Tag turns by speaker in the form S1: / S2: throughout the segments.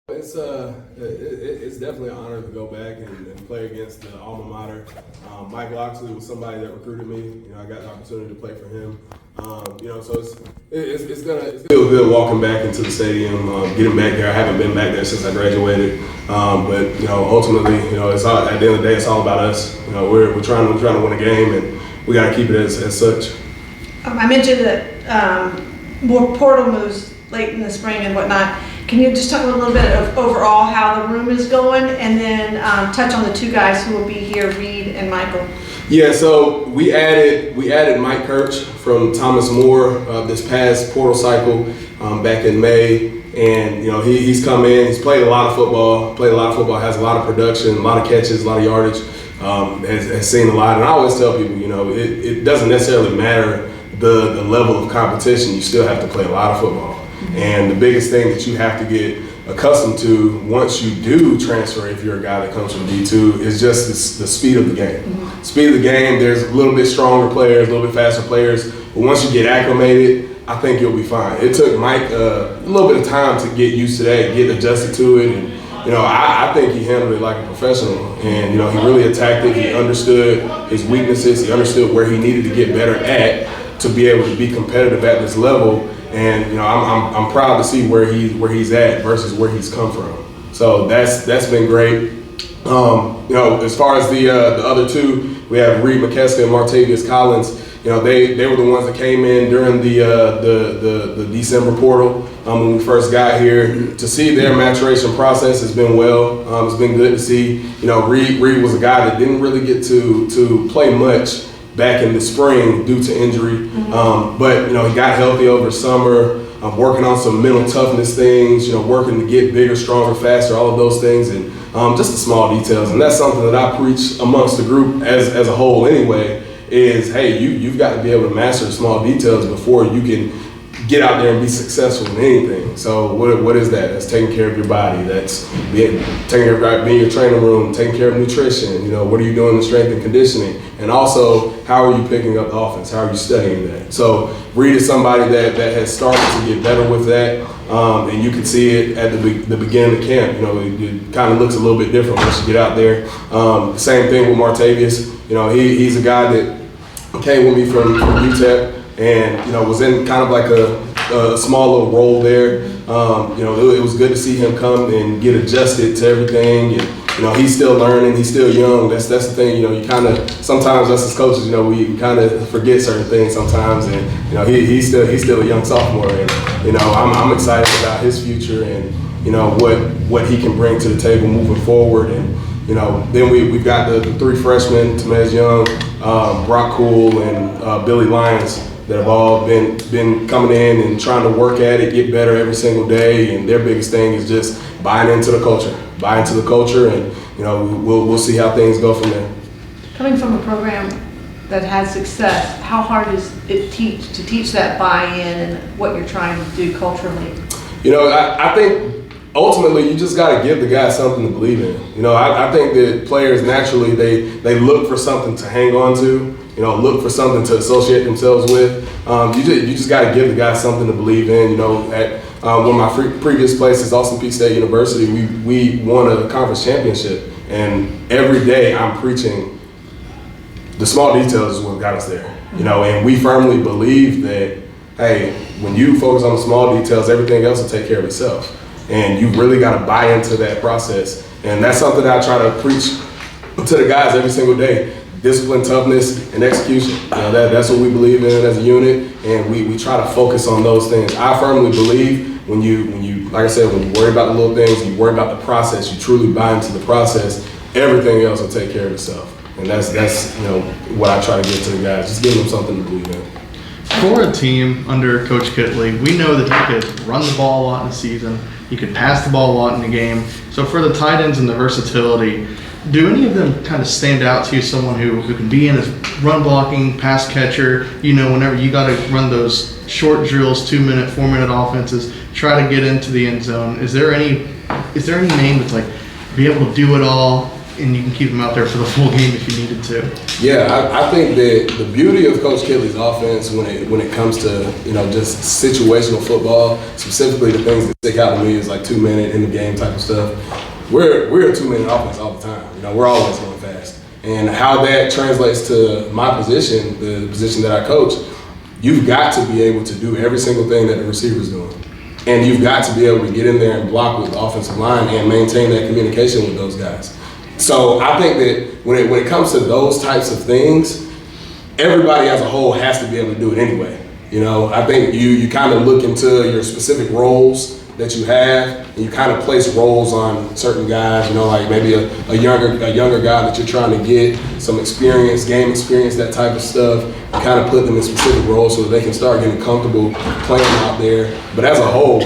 S1: It's definitely an honor to go back and play against the alma mater. Mike Loxley was somebody that recruited me. I got the opportunity to play for him. So it's gonna feel good walking back into the stadium, getting back there. I haven't been back there since I graduated, but ultimately, it's all, at the end of the day, it's all about us. We're trying to win a game, and we got to keep it as such.
S2: I mentioned that more portal moves late in the spring and whatnot. Can you just talk a little bit of overall how the room is going, and then touch on the two guys who will be here, Reed and Michael?
S1: Yeah, so we added Mike Kirch from Thomas More this past portal cycle back in May, and he's come in. He's played a lot of football. Has a lot of production, a lot of catches, a lot of yardage. Has seen a lot, and I always tell people, it doesn't necessarily matter the level of competition. You still have to play a lot of football. And the biggest thing that you have to get accustomed to once you do transfer, if you're a guy that comes from D2, is just the speed of the game. Mm-hmm. Speed of the game, there's a little bit stronger players, a little bit faster players, but once you get acclimated, I think you'll be fine. It took Mike a little bit of time to get used to that, get adjusted to it, and I think he handled it like a professional, and he really attacked it. He understood his weaknesses, he understood where he needed to get better at to be able to be competitive at this level. And I'm proud to see where he's at versus where he's come from. So that's been great. As far as the other two, we have Reed McKeska and Martavius Collins. They were the ones that came in during the December portal when we first got here. To see their maturation process has been well. It's been good to see. Reed was a guy that didn't really get to play much back in the spring due to injury, but he got healthy over summer. I'm working on some mental toughness things, working to get bigger, stronger, faster, all of those things, and just the small details. And that's something that I preach amongst the group as a whole anyway, is, hey, you've got to be able to master the small details before you can get out there and be successful in anything. So what is that? That's taking care of your body. That's being in your training room, taking care of nutrition. What are you doing in strength and conditioning? And also, how are you picking up the offense? How are you studying that? So Reed is somebody that has started to get better with that, and you can see it at the beginning of camp. It kind of looks a little bit different once you get out there. Same thing with Martavius. He's a guy that came with me from UTEP, and was in kind of like a small little role there. It was good to see him come and get adjusted to everything. And he's still learning. He's still young. That's the thing. You kind of sometimes us as coaches, we kind of forget certain things sometimes. And he's still a young sophomore. And I'm excited about his future and what he can bring to the table moving forward. And then we've got the three freshmen: Tamez Young, Brock Cool, and Billy Lyons, that have all been coming in and trying to work at it, get better every single day. And their biggest thing is just buying into the culture, and we'll see how things go from there.
S2: Coming from a program that has success, how hard is it to teach that buy-in and what you're trying to do culturally?
S1: I think ultimately you just got to give the guys something to believe in. I think that players naturally they look for something to hang on to. Look for something to associate themselves with. You just got to give the guys something to believe in. At one of my previous places, Austin Peay State University, we won a conference championship, and every day I'm preaching the small details is what got us there. And we firmly believe that, hey, when you focus on the small details, everything else will take care of itself. And you really got to buy into that process, and that's something that I try to preach to the guys every single day. Discipline, toughness, and execution. That's what we believe in as a unit, and we try to focus on those things. I firmly believe when you, like I said, when you worry about the little things, you worry about the process, you truly buy into the process, everything else will take care of itself. And that's what I try to give to the guys, just give them something to believe in.
S3: For a team under Coach Kitley, we know that he could run the ball a lot in the season, he could pass the ball a lot in the game. So for the tight ends and the versatility, do any of them kind of stand out to you, someone who can be in as run blocking, pass catcher, whenever you got to run those short drills, 2-minute, 4-minute offenses, try to get into the end zone? Is there any name that's like be able to do it all, and you can keep them out there for the full game if you needed to.
S1: Yeah, I think that the beauty of Coach Kitley's offense when it comes to just situational football, specifically the things that stick out to me is like 2-minute in the game type of stuff. We're a 2-minute offense all the time. We're always going fast, and how that translates to my position, the position that I coach, you've got to be able to do every single thing that the receiver's doing. And you've got to be able to get in there and block with the offensive line and maintain that communication with those guys. So I think that when it comes to those types of things, everybody as a whole has to be able to do it anyway. I think you kind of look into your specific roles that you have, and you kind of place roles on certain guys, like maybe a younger guy that you're trying to get some experience, game experience, that type of stuff. You kind of put them in specific roles so that they can start getting comfortable playing out there. But as a whole,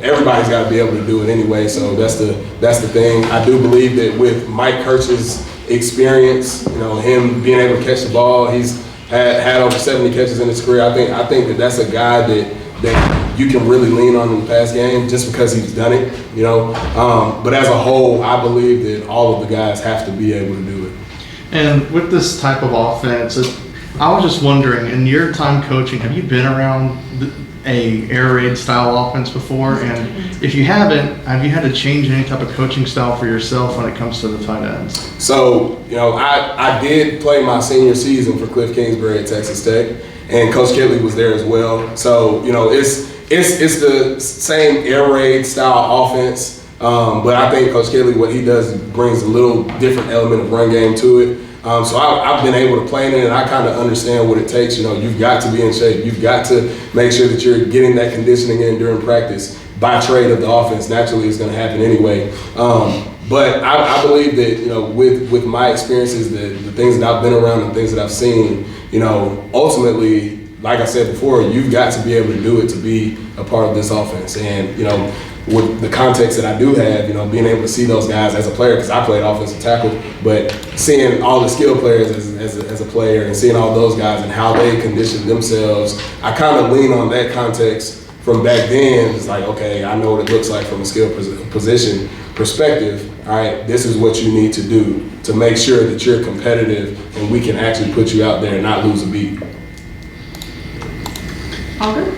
S1: everybody's got to be able to do it anyway. So that's the thing. I do believe that with Mike Kirch's experience, him being able to catch the ball, he's had over 70 catches in his career. I think that that's a guy that you can really lean on in the pass game just because he's done it, But as a whole, I believe that all of the guys have to be able to do it.
S3: And with this type of offense, I was just wondering, in your time coaching, have you been around a air raid style offense before? And if you haven't, have you had to change any type of coaching style for yourself when it comes to the tight ends?
S1: So, I did play my senior season for Cliff Kingsbury at Texas Tech, and Coach Kitley was there as well. So, it's the same air raid style offense, but I think Coach Kitley, what he does, brings a little different element of run game to it. So I've been able to play in it, and I kind of understand what it takes. You've got to be in shape. You've got to make sure that you're getting that conditioning in during practice. By trade of the offense, naturally it's going to happen anyway. But I believe that, with my experiences, the things that I've been around and things that I've seen, ultimately, like I said before, you've got to be able to do it to be a part of this offense. And, with the context that I do have, being able to see those guys as a player, because I played offensive tackle, but seeing all the skill players as a player and seeing all those guys and how they condition themselves, I kind of lean on that context from back then. It's like, okay, I know what it looks like from a skill position perspective. All right, this is what you need to do to make sure that you're competitive and we can actually put you out there and not lose a beat.
S2: All good?